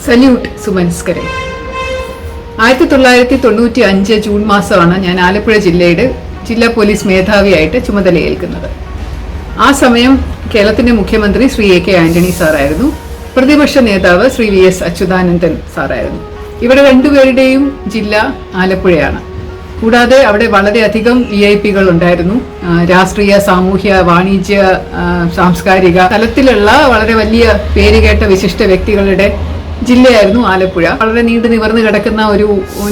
Salute സുമൻസ്കരെ. 1995 June മാസമാണ് ഞാൻ ആലപ്പുഴ ജില്ലാ പോലീസ് മേധാവിയായിട്ട് ചുമതലയേൽക്കുന്നത്. ആ സമയം കേരളത്തിന്റെ മുഖ്യമന്ത്രി ശ്രീ എ കെ ആന്റണി സാറായിരുന്നു. പ്രതിപക്ഷ നേതാവ് ശ്രീ വി എസ് അച്യുതാനന്ദൻ സാറായിരുന്നു. ഇവിടെ രണ്ടുപേരുടെയും ജില്ല ആലപ്പുഴയാണ്. കൂടാതെ അവിടെ വളരെയധികം VIP-കൾ ഉണ്ടായിരുന്നു. രാഷ്ട്രീയ, സാമൂഹ്യ, വാണിജ്യ, സാംസ്കാരിക തലത്തിലുള്ള വളരെ വലിയ പേരുകേട്ട വിശിഷ്ട വ്യക്തികളുടെ ജില്ലയായിരുന്നു ആലപ്പുഴ. വളരെ നീണ്ടു നിവർന്നു കിടക്കുന്ന ഒരു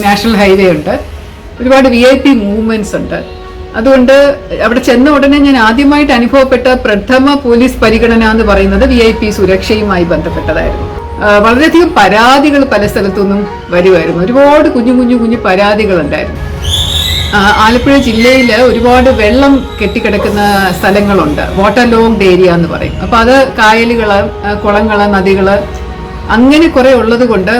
നാഷണൽ ഹൈവേ ഉണ്ട്. ഒരുപാട് VIP മൂവ്മെന്റ്സ് ഉണ്ട്. അതുകൊണ്ട് അവിടെ ചെന്ന ഉടനെ ഞാൻ ആദ്യമായിട്ട് അനുഭവപ്പെട്ട പ്രഥമ പോലീസ് പരിഗണന എന്ന് പറയുന്നത് VIP സുരക്ഷയുമായി ബന്ധപ്പെട്ടതായിരുന്നു. വളരെയധികം പരാതികൾ പല സ്ഥലത്തുനിന്നും വരുമായിരുന്നു. ഒരുപാട് കുഞ്ഞു പരാതികൾ ഉണ്ടായിരുന്നു. ആലപ്പുഴ ജില്ലയിൽ ഒരുപാട് വെള്ളം കെട്ടിക്കിടക്കുന്ന സ്ഥലങ്ങളുണ്ട്. വാട്ടർ ലോങ്ഡ് ഏരിയ എന്ന് പറയും. അപ്പൊ അത് കായലുകള്, കുളങ്ങള്, നദികള് അങ്ങനെ കുറെ ഉള്ളത് കൊണ്ട്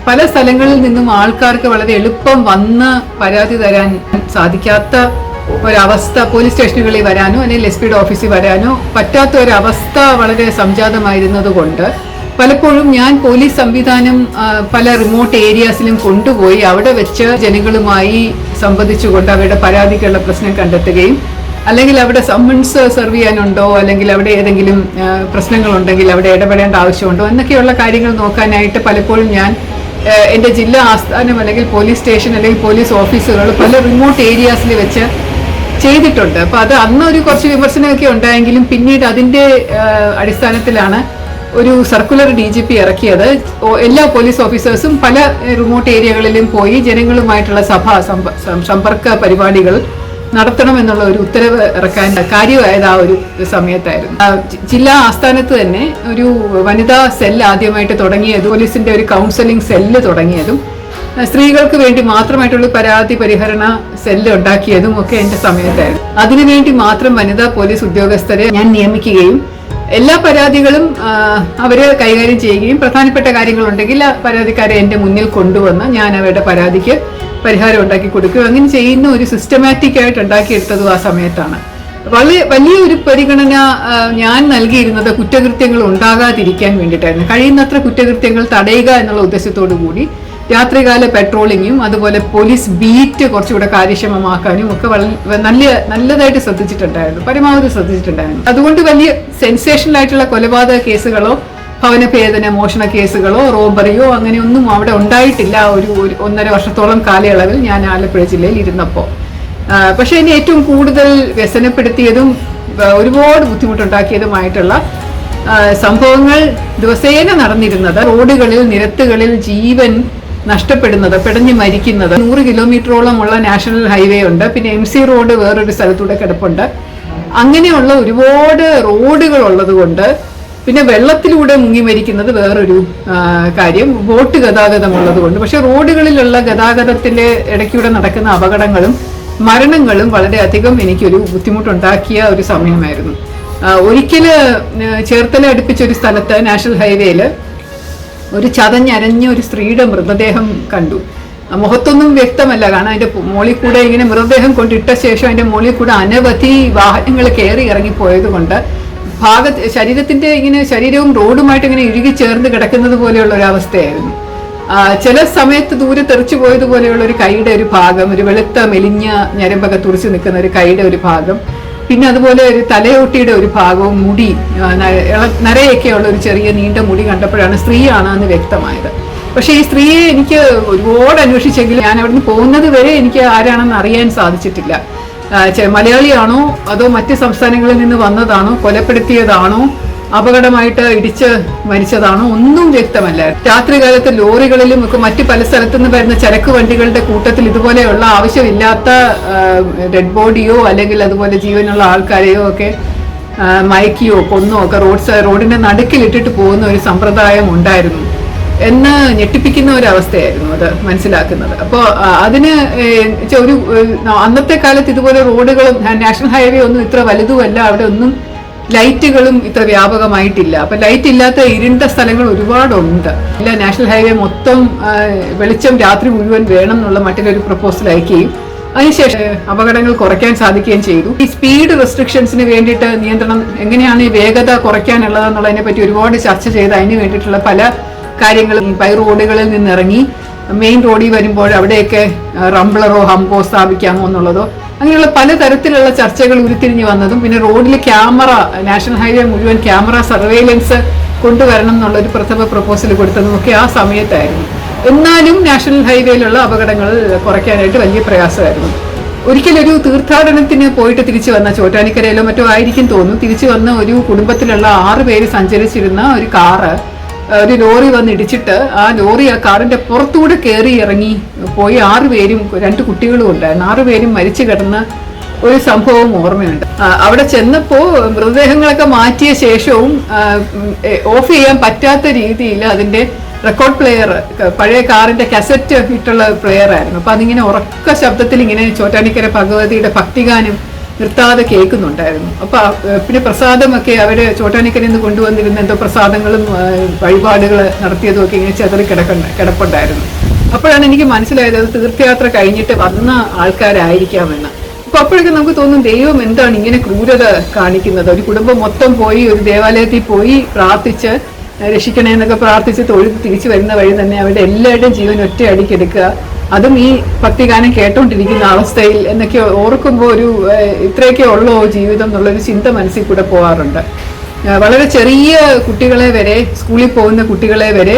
പല സ്ഥലങ്ങളിൽ നിന്നും ആൾക്കാർക്ക് വളരെ എളുപ്പം വന്ന് പരാതി തരാൻ സാധിക്കാത്ത ഒരവസ്ഥ, പോലീസ് സ്റ്റേഷനുകളിൽ വരാനോ അല്ലെങ്കിൽ SP ഓഫീസിൽ വരാനോ പറ്റാത്ത ഒരവസ്ഥ വളരെ സംജാതമായിരുന്നത് കൊണ്ട് പലപ്പോഴും ഞാൻ പോലീസ് സംവിധാനം പല റിമോട്ട് ഏരിയാസിലും കൊണ്ടുപോയി അവിടെ വെച്ച് ജനങ്ങളുമായി സംവദിച്ചുകൊണ്ട് അവരുടെ പരാതിക്കുള്ള പ്രശ്നം കണ്ടെത്തുകയും, അല്ലെങ്കിൽ അവിടെ സമ്മൺസ് സെർവ് ചെയ്യാനുണ്ടോ, അല്ലെങ്കിൽ അവിടെ ഏതെങ്കിലും പ്രശ്നങ്ങളുണ്ടെങ്കിൽ അവിടെ ഇടപെടേണ്ട ആവശ്യമുണ്ടോ എന്നൊക്കെയുള്ള കാര്യങ്ങൾ നോക്കാനായിട്ട് പലപ്പോഴും ഞാൻ എൻ്റെ ജില്ലാ ആസ്ഥാനം അല്ലെങ്കിൽ പോലീസ് സ്റ്റേഷൻ അല്ലെങ്കിൽ പോലീസ് ഓഫീസുകൾ പല റിമോട്ട് ഏരിയാസിൽ വെച്ച് ചെയ്തിട്ടുണ്ട്. അപ്പൊ അത് അന്നൊരു കുറച്ച് വിമർശനമൊക്കെ ഉണ്ടായെങ്കിലും പിന്നീട് അതിന്റെ അടിസ്ഥാനത്തിലാണ് ഒരു സർക്കുലർ DGP ഇറക്കിയത്. എല്ലാ പോലീസ് ഓഫീസേഴ്സും പല റിമോട്ട് ഏരിയകളിലും പോയി ജനങ്ങളുമായിട്ടുള്ള സമ്പർക്ക പരിപാടികൾ നടത്തണം എന്നുള്ള ഒരു ഉത്തരവ് ഇറക്കാൻ കാര്യമായത് ആ ഒരു സമയത്തായിരുന്നു. ജില്ലാ ആസ്ഥാനത്ത് തന്നെ ഒരു വനിതാ സെല്ല് ആദ്യമായിട്ട് തുടങ്ങിയതും, പോലീസിന്റെ ഒരു കൗൺസിലിംഗ് സെല്ല് തുടങ്ങിയതും, സ്ത്രീകൾക്ക് വേണ്ടി മാത്രമായിട്ടുള്ള പരാതി പരിഹരണ സെല്ല് ഉണ്ടാക്കിയതും ഒക്കെ എന്റെ സമയത്തായിരുന്നു. അതിനുവേണ്ടി മാത്രം വനിതാ പോലീസ് ഉദ്യോഗസ്ഥരെ ഞാൻ നിയമിക്കുകയും എല്ലാ പരാതികളും അവര് കൈകാര്യം ചെയ്യുകയും പ്രധാനപ്പെട്ട കാര്യങ്ങളുണ്ടെങ്കിൽ ആ പരാതിക്കാരെ എന്റെ മുന്നിൽ കൊണ്ടുവന്ന് ഞാൻ അവരുടെ പരാതിക്ക് പരിഹാരം ഉണ്ടാക്കി കൊടുക്കുക. അങ്ങനെ ചെയ്യുന്ന ഒരു സിസ്റ്റമാറ്റിക് ആയിട്ട് ഉണ്ടാക്കിയെടുത്തതും ആ സമയത്താണ്. വലിയൊരു പരിഗണന ഞാൻ നൽകിയിരുന്നത് കുറ്റകൃത്യങ്ങൾ ഉണ്ടാകാതിരിക്കാൻ വേണ്ടിയിട്ടായിരുന്നു. കഴിയുന്നത്ര കുറ്റകൃത്യങ്ങൾ തടയുക എന്നുള്ള ഉദ്ദേശത്തോടു കൂടി രാത്രികാല പെട്രോളിങ്ങും അതുപോലെ പോലീസ് ബീറ്റ് കുറച്ചുകൂടെ കാര്യക്ഷമമാക്കാനും ഒക്കെ നല്ലതായിട്ട് ശ്രദ്ധിച്ചിട്ടുണ്ടായിരുന്നു, പരമാവധി ശ്രദ്ധിച്ചിട്ടുണ്ടായിരുന്നു. അതുകൊണ്ട് വലിയ സെൻസേഷണൽ ആയിട്ടുള്ള കൊലപാതക കേസുകളോ ഭവനഭേദന, മോഷണ കേസുകളോ റോബറിയോ അങ്ങനെയൊന്നും അവിടെ ഉണ്ടായിട്ടില്ല ഒരു 1.5 വർഷത്തോളം കാലയളവിൽ ഞാൻ ആലപ്പുഴ ജില്ലയിൽ ഇരുന്നപ്പോൾ. പക്ഷെ എന്നെ ഏറ്റവും കൂടുതൽ വ്യസനപ്പെടുത്തിയതും ഒരുപാട് ബുദ്ധിമുട്ടുണ്ടാക്കിയതുമായിട്ടുള്ള സംഭവങ്ങൾ ദിവസേന നടന്നിരുന്നത് റോഡുകളിൽ, നിരത്തുകളിൽ ജീവൻ നഷ്ടപ്പെടുന്നത്, പിടഞ്ഞു മരിക്കുന്നത്. 100 കിലോമീറ്ററോളം ഉള്ള നാഷണൽ ഹൈവേ ഉണ്ട്. പിന്നെ MC റോഡ് വേറൊരു സ്ഥലത്തൂടെ കിടപ്പുണ്ട്. അങ്ങനെയുള്ള ഒരുപാട് റോഡുകൾ ഉള്ളത് കൊണ്ട്, പിന്നെ വെള്ളത്തിലൂടെ മുങ്ങി മരിക്കുന്നത് വേറൊരു കാര്യം, ബോട്ട് ഗതാഗതം ഉള്ളത് കൊണ്ട്. പക്ഷെ റോഡുകളിലുള്ള ഗതാഗതത്തിന്റെ ഇടയ്ക്കൂടെ നടക്കുന്ന അപകടങ്ങളും മരണങ്ങളും വളരെയധികം എനിക്കൊരു ബുദ്ധിമുട്ടുണ്ടാക്കിയ ഒരു സമയമായിരുന്നു. ഒരിക്കല് ചേർത്തല അടുപ്പിച്ചൊരു സ്ഥലത്ത് നാഷണൽ ഹൈവേയില് ഒരു ചതഞ്ഞരഞ്ഞ ഒരു സ്ത്രീയുടെ മൃതദേഹം കണ്ടു. മുഖത്തൊന്നും വ്യക്തമല്ല, കാരണം അതിന്റെ മോളിൽ കൂടെ ഇങ്ങനെ മൃതദേഹം കൊണ്ടിട്ട ശേഷം അതിന്റെ മോളിൽ കൂടെ അനവധി വാഹനങ്ങൾ കയറി ഇറങ്ങിപ്പോയത് കൊണ്ട് ശരീരത്തിന്റെ ഇങ്ങനെ ശരീരവും റോഡുമായിട്ട് ഇങ്ങനെ ഇഴുകി ചേർന്ന് കിടക്കുന്നത് പോലെയുള്ള ഒരു അവസ്ഥയായിരുന്നു. ചില സമയത്ത് ദൂരെ തെറിച്ചു പോയതുപോലെയുള്ള ഒരു കൈയുടെ ഒരു ഭാഗം, ഒരു വെളുത്ത മെലിഞ്ഞ ഞരമ്പൊക്കെ തുറിച്ചു നിൽക്കുന്ന ഒരു കൈയുടെ ഒരു ഭാഗം, പിന്നെ അതുപോലെ ഒരു തലയോട്ടിയുടെ ഒരു ഭാഗവും, മുടി നരയൊക്കെയുള്ള ഒരു ചെറിയ നീണ്ട മുടി കണ്ടപ്പോഴാണ് സ്ത്രീയാണ് എന്ന് വ്യക്തമായത്. പക്ഷെ ഈ സ്ത്രീയെ എനിക്ക് ഒരുപാട് അന്വേഷിച്ചെങ്കിലും ഞാൻ അവിടുന്ന് പോകുന്നത് വരെ എനിക്ക് ആരാണെന്ന് അറിയാൻ സാധിച്ചിട്ടില്ല. മലയാളിയാണോ അതോ മറ്റ് സംസ്ഥാനങ്ങളിൽ നിന്ന് വന്നതാണോ, കൊലപ്പെടുത്തിയതാണോ, അപകടമായിട്ട് ഇടിച്ച് മരിച്ചതാണോ ഒന്നും വ്യക്തമല്ല. രാത്രികാലത്ത് ലോറികളിലും ഒക്കെ മറ്റു പല സ്ഥലത്തുനിന്ന് വരുന്ന ചരക്ക് വണ്ടികളുടെ കൂട്ടത്തിൽ ഇതുപോലെയുള്ള ആവശ്യമില്ലാത്ത ഡെഡ് ബോഡിയോ അല്ലെങ്കിൽ അതുപോലെ ജീവനുള്ള ആൾക്കാരെയോ ഒക്കെ മയക്കിയോ കൊന്നോ ഒക്കെ റോഡിന്റെ നടുക്കിലിട്ടിട്ട് പോകുന്ന ഒരു സമ്പ്രദായം ഉണ്ടായിരുന്നു എന്ന് ഞെട്ടിപ്പിക്കുന്ന ഒരു അവസ്ഥയായിരുന്നു അത് മനസ്സിലാക്കുന്നത്. അപ്പോൾ അതിന് ഒരു അന്നത്തെ കാലത്ത് ഇതുപോലെ റോഡുകളും നാഷണൽ ഹൈവേ ഒന്നും ഇത്ര വലുതുമല്ല, അവിടെ ഒന്നും ലൈറ്റുകളും ഇത്ര വ്യാപകമായിട്ടില്ല. അപ്പൊ ലൈറ്റ് ഇല്ലാത്ത ഇരുണ്ട സ്ഥലങ്ങൾ ഒരുപാടുണ്ട്. ഇല്ല, നാഷണൽ ഹൈവേ മൊത്തം വെളിച്ചം രാത്രി മുഴുവൻ വേണം എന്നുള്ള മറ്റൊരു പ്രപ്പോസൽ അയക്കുകയും അതിനുശേഷം അപകടങ്ങൾ കുറയ്ക്കാൻ സാധിക്കുകയും ചെയ്തു. ഈ സ്പീഡ് റെസ്ട്രിക്ഷൻസിന് വേണ്ടിയിട്ട് നിയന്ത്രണം എങ്ങനെയാണ് ഈ വേഗത കുറയ്ക്കാനുള്ളതെന്നുള്ളതിനെ പറ്റി ഒരുപാട് ചർച്ച ചെയ്ത് അതിന് വേണ്ടിയിട്ടുള്ള പല കാര്യങ്ങൾ ബൈ റോഡുകളിൽ നിന്നിറങ്ങി മെയിൻ റോഡിൽ വരുമ്പോൾ അവിടെയൊക്കെ റംബ്ലറോ ഹമ്പോ സ്ഥാപിക്കാമോ എന്നുള്ളതോ അങ്ങനെയുള്ള പലതരത്തിലുള്ള ചർച്ചകൾ ഉരുത്തിരിഞ്ഞു വന്നതും പിന്നെ റോഡിൽ ക്യാമറ നാഷണൽ ഹൈവേ മുഴുവൻ ക്യാമറ സർവൈലൻസ് കൊണ്ടുവരണം എന്നുള്ളൊരു പ്രഥമ പ്രപ്പോസൽ കൊടുത്തതും ഒക്കെ ആ സമയത്തായിരുന്നു. എന്നാലും നാഷണൽ ഹൈവേയിലുള്ള അപകടങ്ങൾ കുറയ്ക്കാനായിട്ട് വലിയ പ്രയാസമായിരുന്നു. ഒരിക്കലൊരു തീർത്ഥാടനത്തിന് പോയിട്ട് തിരിച്ചു വന്ന ചോറ്റാനിക്കരയിലോ മറ്റോ ആയിരിക്കും തോന്നുന്നു, തിരിച്ചു വന്ന ഒരു കുടുംബത്തിലുള്ള 6 പേര് സഞ്ചരിച്ചിരുന്ന ഒരു കാറ് ഒരു ലോറി വന്ന് ഇടിച്ചിട്ട് ആ ലോറി ആ കാറിന്റെ പുറത്തൂടെ കയറി ഇറങ്ങി പോയി 6 പേരും 2 കുട്ടികളും ഉണ്ടായിരുന്നു. 6 പേരും മരിച്ചു കിടന്ന ഒരു സംഭവം ഓർമ്മയുണ്ട്. അവിടെ ചെന്നപ്പോ മൃതദേഹങ്ങളൊക്കെ മാറ്റിയ ശേഷവും ഓഫ് ചെയ്യാൻ പറ്റാത്ത രീതിയിൽ അതിന്റെ റെക്കോർഡ് പ്ലെയർ പഴയ കാറിന്റെ കാസറ്റ് ഇട്ടുള്ള പ്ലെയർ ആയിരുന്നു. അപ്പൊ അതിങ്ങനെ ഉറക്ക ശബ്ദത്തിൽ ഇങ്ങനെ ചോറ്റാനിക്കര ഭഗവതിയുടെ ഭക്തിഗാനം നിർത്താതെ കേൾക്കുന്നുണ്ടായിരുന്നു. അപ്പൊ പിന്നെ പ്രസാദമൊക്കെ അവര് ചോറ്റാനിക്കരയിൽ നിന്ന് കൊണ്ടുവന്നിരുന്ന എന്തോ പ്രസാദങ്ങളും വഴിപാടുകൾ നടത്തിയതും ഒക്കെ ഇങ്ങനെ ചെതറി കിടപ്പുണ്ടായിരുന്നു. അപ്പോഴാണ് എനിക്ക് മനസ്സിലായത് അത് തീർത്ഥയാത്ര കഴിഞ്ഞിട്ട് വന്ന ആൾക്കാരായിരിക്കാമെന്ന്. അപ്പൊ അപ്പോഴൊക്കെ നമുക്ക് തോന്നും ദൈവം എന്താണ് ഇങ്ങനെ ക്രൂരത കാണിക്കുന്നത്. ഒരു കുടുംബം മൊത്തം പോയി ഒരു ദേവാലയത്തിൽ പോയി പ്രാർത്ഥിച്ച് രക്ഷിക്കണേ എന്നൊക്കെ പ്രാർത്ഥിച്ച് തൊഴുത് തിരിച്ചു വരുന്ന വഴി തന്നെ അവരുടെ എല്ലാവരുടെയും ജീവൻ ഒറ്റയടിക്കെടുക്കുക, അതും ഈ ഭക്തിഗാനം കേട്ടോണ്ടിരിക്കുന്ന അവസ്ഥയിൽ എന്നൊക്കെ ഓർക്കുമ്പോൾ ഒരു ഇത്രയൊക്കെ ഉള്ളോ ജീവിതം എന്നുള്ളൊരു ചിന്ത മനസ്സിൽ കൂടെ പോകാറുണ്ട്. വളരെ ചെറിയ കുട്ടികളെ വരെ, സ്കൂളിൽ പോകുന്ന കുട്ടികളെ വരെ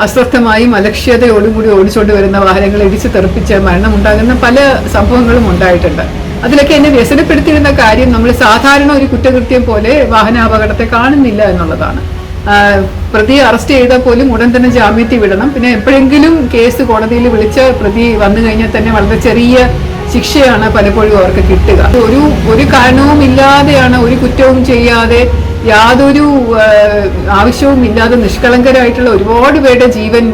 അശ്രദ്ധമായും അലക്ഷ്യതയോടും കൂടി ഓടിച്ചുകൊണ്ട് വരുന്ന വാഹനങ്ങൾ ഇടിച്ചു തെറിപ്പിച്ച് മരണമുണ്ടാകുന്ന പല സംഭവങ്ങളും ഉണ്ടായിട്ടുണ്ട്. അതിലൊക്കെ എന്നെ വ്യസനപ്പെടുത്തിയിരുന്ന കാര്യം നമ്മൾ സാധാരണ ഒരു കുറ്റകൃത്യം പോലെ വാഹനാപകടത്തെ കാണുന്നില്ല എന്നുള്ളതാണ്. പ്രതിയെ അറസ്റ്റ് ചെയ്താൽ പോലും ഉടൻ തന്നെ ജാമ്യത്തിൽ വിടണം. പിന്നെ എപ്പോഴെങ്കിലും കേസ് കോടതിയിൽ വിളിച്ച് പ്രതി വന്നു കഴിഞ്ഞാൽ തന്നെ വളരെ ചെറിയ ശിക്ഷയാണ് പലപ്പോഴും അവർക്ക് കിട്ടുക. ഒരു കാരണവും ഇല്ലാതെയാണ്, ഒരു കുറ്റവും ചെയ്യാതെ യാതൊരു ആവശ്യവും ഇല്ലാതെ നിഷ്കളങ്കരായിട്ടുള്ള ഒരുപാട് പേരുടെ ജീവൻ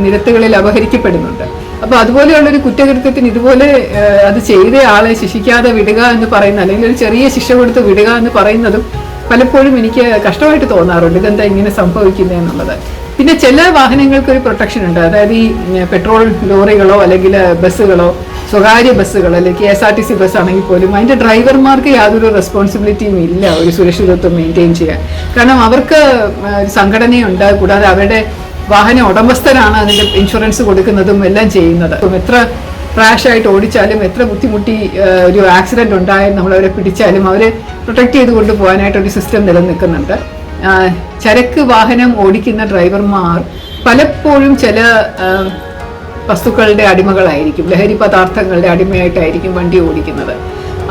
നിരത്തുകളിൽ അപഹരിക്കപ്പെടുന്നുണ്ട്. അപ്പൊ അതുപോലെയുള്ളൊരു കുറ്റകൃത്യത്തിന് ഇതുപോലെ അത് ചെയ്ത ആളെ ശിക്ഷിക്കാതെ വിടുക എന്ന് പറയുന്ന, അല്ലെങ്കിൽ ഒരു ചെറിയ ശിക്ഷ കൊടുത്ത് വിടുക എന്ന് പറയുന്നതും പലപ്പോഴും എനിക്ക് കഷ്ടമായിട്ട് തോന്നാറുണ്ട്. ഇതെന്താ ഇങ്ങനെ സംഭവിക്കുന്നത് എന്നുള്ളത്. പിന്നെ ചില വാഹനങ്ങൾക്ക് ഒരു പ്രൊട്ടക്ഷൻ ഉണ്ട്. അതായത് ഈ പെട്രോൾ ലോറികളോ അല്ലെങ്കിൽ ബസ്സുകളോ, സ്വകാര്യ ബസ്സുകൾ അല്ലെങ്കിൽ KSRTC ബസ് ആണെങ്കിൽ പോലും അതിന്റെ ഡ്രൈവർമാർക്ക് യാതൊരു റെസ്പോൺസിബിലിറ്റിയും ഇല്ല ഒരു സുരക്ഷിതത്വം മെയിൻറ്റെയിൻ ചെയ്യാൻ. കാരണം അവർക്ക് സംഘടനയുണ്ട്, കൂടാതെ അവരുടെ വാഹന ഉടമസ്ഥരാണ് അതിന്റെ ഇൻഷുറൻസ് കൊടുക്കുന്നതും എല്ലാം ചെയ്യുന്നത്. എത്ര റാഷായിട്ട് ഓടിച്ചാലും, എത്ര ബുദ്ധിമുട്ടി ഒരു ആക്സിഡന്റ് ഉണ്ടായാലും നമ്മളവരെ പിടിച്ചാലും അവരെ പ്രൊട്ടക്ട് ചെയ്ത് കൊണ്ടുപോകാനായിട്ടൊരു സിസ്റ്റം നിലനിൽക്കുന്നുണ്ട്. ചരക്ക് വാഹനം ഓടിക്കുന്ന ഡ്രൈവർമാർ പലപ്പോഴും ചില വസ്തുക്കളുടെ അടിമകളായിരിക്കും, ലഹരി പദാർത്ഥങ്ങളുടെ അടിമയായിട്ടായിരിക്കും വണ്ടി ഓടിക്കുന്നത്.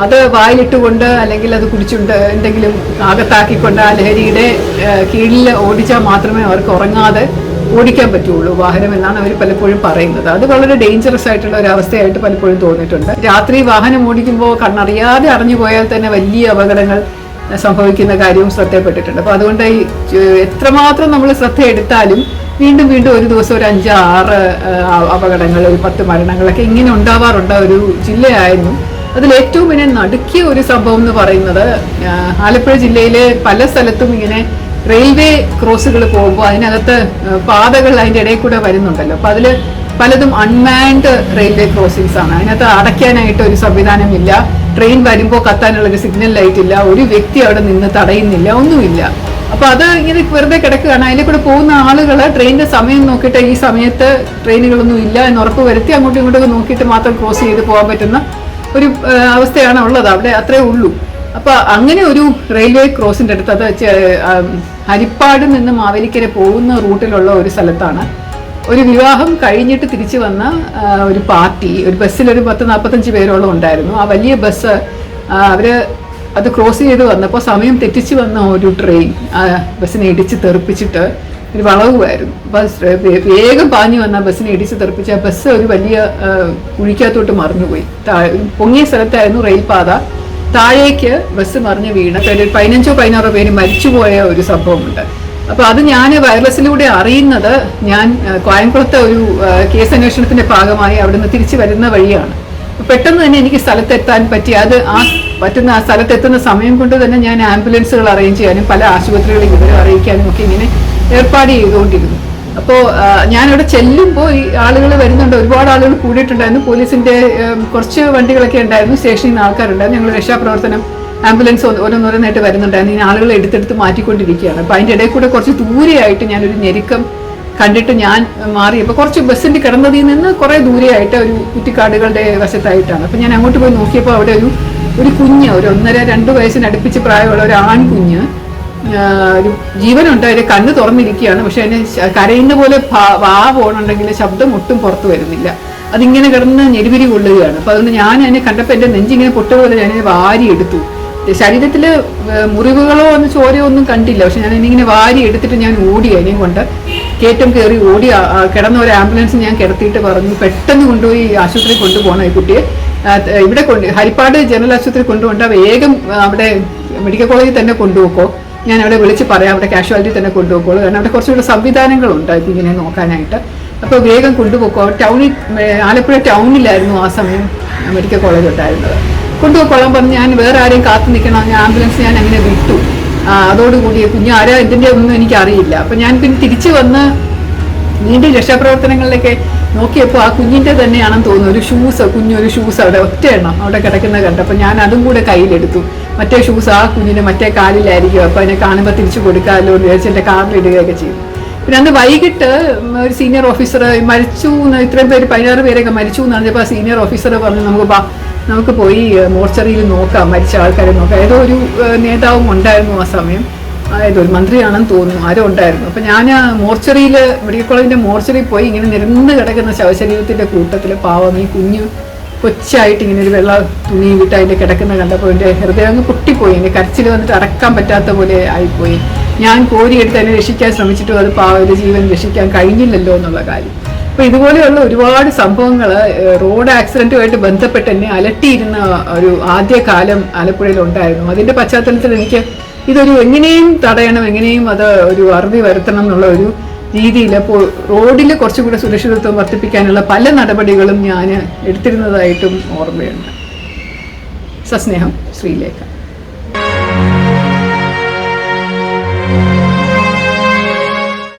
അത് വായിലിട്ടുകൊണ്ട് അല്ലെങ്കിൽ അത് കുടിച്ചുകൊണ്ട് എന്തെങ്കിലും അകത്താക്കിക്കൊണ്ട് ആ ലഹരിയുടെ കീഴിൽ ഓടിച്ചാൽ മാത്രമേ അവർക്ക് ഉറങ്ങാതെ ഓടിക്കാൻ പറ്റുള്ളൂ വാഹനം എന്നാണ് അവർ പലപ്പോഴും പറയുന്നത്. അത് വളരെ ഡേഞ്ചറസ് ആയിട്ടുള്ള ഒരു അവസ്ഥയായിട്ട് പലപ്പോഴും തോന്നിയിട്ടുണ്ട്. രാത്രി വാഹനം ഓടിക്കുമ്പോൾ കണ്ണറിയാതെ അറിഞ്ഞു പോയാൽ തന്നെ വലിയ അപകടങ്ങൾ സംഭവിക്കുന്ന കാര്യവും ശ്രദ്ധയപ്പെട്ടിട്ടുണ്ട്. അപ്പോൾ അതുകൊണ്ട് ഈ എത്രമാത്രം നമ്മൾ ശ്രദ്ധ എടുത്താലും വീണ്ടും വീണ്ടും ഒരു ദിവസം ഒരു 5-6 അപകടങ്ങൾ, ഒരു 10 മരണങ്ങളൊക്കെ ഇങ്ങനെ ഉണ്ടാവാറുണ്ട് ഒരു ജില്ലയായിരുന്നു. അതിലേറ്റവും പിന്നെ നടുക്കിയ ഒരു സംഭവം എന്ന് പറയുന്നത് ആലപ്പുഴ ജില്ലയിലെ പല സ്ഥലത്തും ഇങ്ങനെ റെയിൽവേ ക്രോസുകൾ പോകുമ്പോൾ അതിനകത്ത് പാതകൾ അതിൻ്റെ ഇടയിൽ കൂടെ വരുന്നുണ്ടല്ലോ. അപ്പോൾ അതിൽ പലതും അൺമാൻഡ് റെയിൽവേ ക്രോസിങ്സ് ആണ്. അതിനകത്ത് അടയ്ക്കാനായിട്ട് ഒരു സംവിധാനമില്ല, ട്രെയിൻ വരുമ്പോൾ കത്താനുള്ളൊരു സിഗ്നൽ ലൈറ്റ് ഇല്ല, ഒരു വ്യക്തി അവിടെ നിന്ന് തടയുന്നില്ല, ഒന്നുമില്ല. അപ്പൊ അത് ഇങ്ങനെ വെറുതെ കിടക്കുകയാണ്. അതിലെ കൂടെ പോകുന്ന ആളുകൾ ട്രെയിനിന്റെ സമയം നോക്കിയിട്ട് ഈ സമയത്ത് ട്രെയിനുകളൊന്നും ഇല്ല എന്ന് ഉറപ്പ് വരുത്തി അങ്ങോട്ടും ഇങ്ങോട്ടും നോക്കിയിട്ട് മാത്രം ക്രോസ് ചെയ്ത് പോകാൻ പറ്റുന്ന ഒരു അവസ്ഥയാണ് ഉള്ളത് അവിടെ, അത്രേ ഉള്ളൂ. അപ്പൊ അങ്ങനെ ഒരു റെയിൽവേ ക്രോസിന്റെ അടുത്ത്, അത് ഹരിപ്പാട് നിന്ന് മാവേലിക്കര പോകുന്ന റൂട്ടിലുള്ള ഒരു സ്ഥലത്താണ് ഒരു വിവാഹം കഴിഞ്ഞിട്ട് തിരിച്ചു വന്ന ഒരു പാർട്ടി, ഒരു ബസ്സിൽ ഒരു 10-45 പേരോളം ഉണ്ടായിരുന്നു. ആ വലിയ ബസ് അവര് അത് ക്രോസ് ചെയ്ത് വന്നപ്പോൾ സമയം തെറ്റിച്ച് വന്ന ഒരു ട്രെയിൻ ആ ബസ്സിനെ ഇടിച്ച് തെറിപ്പിച്ചിട്ട് ഒരു വളവുമായിരുന്നു. അപ്പോൾ വേഗം പാഞ്ഞു വന്ന ബസ്സിനെ ഇടിച്ച് തെറിപ്പിച്ച് ആ ബസ് ഒരു വലിയ കുഴിക്കകത്തോട്ട് മറിഞ്ഞുപോയി. പൊങ്ങിയ സ്ഥലത്തായിരുന്നു റെയിൽപാത, താഴേക്ക് ബസ് മറിഞ്ഞ് വീണ് ഒരു 15-16 പേര് മരിച്ചുപോയ ഒരു സംഭവമുണ്ട്. അപ്പോൾ അത് ഞാൻ വയർലെസ്സിലൂടെ അറിയുന്നത് ഞാൻ കോയമ്പുറത്തെ ഒരു കേസ് അന്വേഷണത്തിന്റെ ഭാഗമായി അവിടുന്ന് തിരിച്ചു വരുന്ന വഴിയാണ്. പെട്ടെന്ന് തന്നെ എനിക്ക് സ്ഥലത്തെത്താൻ പറ്റി. അത് ആ സ്ഥലത്തെത്തുന്ന സമയം കൊണ്ട് തന്നെ ഞാൻ ആംബുലൻസുകൾ അറേഞ്ച് ചെയ്യാനും പല ആശുപത്രികളിൽ വിവരം അറിയിക്കാനും ഒക്കെ ഇങ്ങനെ ഏർപ്പാട് ചെയ്തുകൊണ്ടിരുന്നു. അപ്പോൾ ഞാനവിടെ ചെല്ലുമ്പോൾ ഈ ആളുകൾ വരുന്നുണ്ട്, ഒരുപാട് ആളുകൾ കൂടിയിട്ടുണ്ടായിരുന്നു. പോലീസിന്റെ കുറച്ച് വണ്ടികളൊക്കെ ഉണ്ടായിരുന്നു, സ്റ്റേഷനിൽ നിന്ന് ആൾക്കാരുണ്ടായിരുന്നു. ഞങ്ങൾ രക്ഷാപ്രവർത്തനം ആംബുലൻസ് ഓരോന്നോരോന്നായിട്ട് വരുന്നുണ്ടായിരുന്നു. ഈ ആളുകളെ എടുത്തെടുത്ത് മാറ്റിക്കൊണ്ടിരിക്കുകയാണ്. അപ്പം അതിൻ്റെ ഇടയിൽ കൂടെ കുറച്ച് ദൂരെയായിട്ട് ഞാനൊരു ഞെരുക്കം കണ്ടിട്ട് ഞാൻ മാറിയപ്പോൾ കുറച്ച് ബസ്സിൻ്റെ കിടന്നതിൽ നിന്ന് കുറേ ദൂരെയായിട്ട് ഒരു കുറ്റിക്കാടുകളുടെ വശത്തായിട്ടാണ്. അപ്പം ഞാൻ അങ്ങോട്ട് പോയി നോക്കിയപ്പോൾ അവിടെ ഒരു കുഞ്ഞ്, ഒരു 1.5-2 വയസ്സിന് അടുപ്പിച്ച് പ്രായമുള്ള ഒരു ആൺകുഞ്ഞ്, ഒരു ജീവനുണ്ട്, അതിൻ്റെ കണ്ണ് തുറന്നിരിക്കുകയാണ്. പക്ഷെ അതിന് കരയുന്ന പോലെ വാ പോകണമെങ്കിൽ ശബ്ദം ഒട്ടും പുറത്തു വരുന്നില്ല. അതിങ്ങനെ കിടന്ന് ഞെരുവിരി കൊള്ളുകയാണ്. അപ്പോൾ അതുകൊണ്ട് ഞാൻ അതിനെ കണ്ടപ്പോൾ എൻ്റെ നെഞ്ചിങ്ങനെ പൊട്ടുപോലെ ഞാനതിനെ വാരി എടുത്തു. ശരീരത്തിൽ മുറിവുകളോ ചോരയോ ഒന്നും കണ്ടില്ല. പക്ഷെ ഞാൻ ഇങ്ങനെ വാരി എടുത്തിട്ട് ഞാൻ ഓടി, അതിനെയും കൊണ്ട് കയറ്റം കയറി ഓടി. കിടന്ന ഒരു ആംബുലൻസ് ഞാൻ കിടത്തിയിട്ട് പറഞ്ഞു പെട്ടെന്ന് കൊണ്ടുപോയി ആശുപത്രി കൊണ്ടുപോകണം ഈ കുട്ടിയെ. ഇവിടെ ഹരിപ്പാട് ജനറൽ ആശുപത്രി കൊണ്ടുപോകണ്ട, വേഗം അവിടെ മെഡിക്കൽ കോളേജിൽ തന്നെ കൊണ്ടുപോക്കോ, ഞാൻ അവിടെ വിളിച്ച് പറയാം, അവിടെ കാഷ്വാലിറ്റി തന്നെ കൊണ്ടുപോക്കോളൂ, കാരണം അവിടെ കുറച്ചുകൂടെ സംവിധാനങ്ങളുണ്ട് ഇങ്ങനെ നോക്കാനായിട്ട്. അപ്പോൾ വേഗം കൊണ്ടുപോക്കോ. ആലപ്പുഴ ടൗണിലായിരുന്നു ആ സമയം മെഡിക്കൽ കോളേജ് ഉണ്ടായിരുന്നത്. കൊണ്ടുപോയിക്കൊള്ളാൻ പറഞ്ഞ് ഞാൻ വേറെ ആരെയും കാത്തു നിൽക്കണം, ഞാൻ ആംബുലൻസ് ഞാൻ അങ്ങനെ വിട്ടു. അതോടുകൂടി കുഞ്ഞ് ആരാ ഇതിൻ്റെ ഒന്നും എനിക്കറിയില്ല. അപ്പം ഞാൻ പിന്നെ തിരിച്ചു വന്ന് വീണ്ടും രക്ഷാപ്രവർത്തനങ്ങളിലൊക്കെ നോക്കിയപ്പോൾ ആ കുഞ്ഞിൻ്റെ തന്നെയാണെന്ന് തോന്നുന്നു ഒരു ഷൂസ്, കുഞ്ഞൊരു ഷൂസ് അവിടെ ഒറ്റ എണ്ണം അവിടെ കിടക്കുന്ന കണ്ടപ്പോൾ ഞാൻ അതും കൂടെ കയ്യിലെടുത്തു. മറ്റേ ഷൂസ് ആ കുഞ്ഞിൻ്റെ മറ്റേ കാലിലായിരിക്കും, അപ്പോൾ അതിനെ കാണുമ്പോൾ തിരിച്ചു കൊടുക്കാമല്ലോ എന്ന് വിചാരിച്ച് എൻ്റെ കാറിലിടുകയൊക്കെ ചെയ്തു. പിന്നെ അന്ന് വൈകിട്ട് ഒരു സീനിയർ ഓഫീസർ മരിച്ചു, ഇത്രയും പേര് 16 പേരൊക്കെ മരിച്ചു എന്ന് പറഞ്ഞപ്പോൾ ആ സീനിയർ ഓഫീസർ പറഞ്ഞു നമുക്ക് പോയി മോർച്ചറിയിൽ നോക്കാം, മരിച്ച ആൾക്കാരെ നോക്കാം. ഏതോ ഒരു നേതാവും ഉണ്ടായിരുന്നു ആ സമയം, ഏതോ ഒരു മന്ത്രിയാണെന്ന് തോന്നുന്നു, ആരോ ഉണ്ടായിരുന്നു. അപ്പം ഞാൻ മോർച്ചറിയിൽ, മെഡിക്കൽ കോളേജിൻ്റെ മോർച്ചറിയിൽ പോയി ഇങ്ങനെ നിരന്ന് കിടക്കുന്ന ശവശരീരത്തിൻ്റെ കൂട്ടത്തിൽ പാവം ഈ കുഞ്ഞ് കൊച്ചായിട്ട് ഇങ്ങനെ ഒരു വെള്ള തുണി വിട്ട് അതിൻ്റെ കിടക്കുന്ന കണ്ടപ്പോൾ എൻ്റെ ഹൃദയം അങ്ങ് പൊട്ടിപ്പോയി. എൻ്റെ കരച്ചിൽ വന്നിട്ട് അടക്കാൻ പറ്റാത്ത പോലെ ആയിപ്പോയി. ഞാൻ കോരിയെടുത്ത് അതിനെ രക്ഷിക്കാൻ ശ്രമിച്ചിട്ടും അത് പാവയുടെ ജീവൻ രക്ഷിക്കാൻ കഴിഞ്ഞില്ലല്ലോ എന്നുള്ള കാര്യം. അപ്പോൾ ഇതുപോലെയുള്ള ഒരുപാട് സംഭവങ്ങൾ റോഡ് ആക്സിഡൻറ്റുമായിട്ട് ബന്ധപ്പെട്ട് എന്നെ അലട്ടിയിരുന്ന ഒരു ആദ്യകാലം ആലപ്പുഴയിൽ ഉണ്ടായിരുന്നു. അതിൻ്റെ പശ്ചാത്തലത്തിൽ എനിക്ക് ഇതൊരു എങ്ങനെയും തടയണം, എങ്ങനെയും അത് ഒരു അറുതി വരുത്തണം എന്നുള്ള ഒരു രീതിയിൽ അപ്പോൾ റോഡിൽ കുറച്ചുകൂടെ സുരക്ഷിതത്വം വർദ്ധിപ്പിക്കാനുള്ള പല നടപടികളും ഞാൻ എടുത്തിരുന്നതായിട്ടും ഓർമ്മയുണ്ട്. സസ്നേഹം, ശ്രീലേഖ.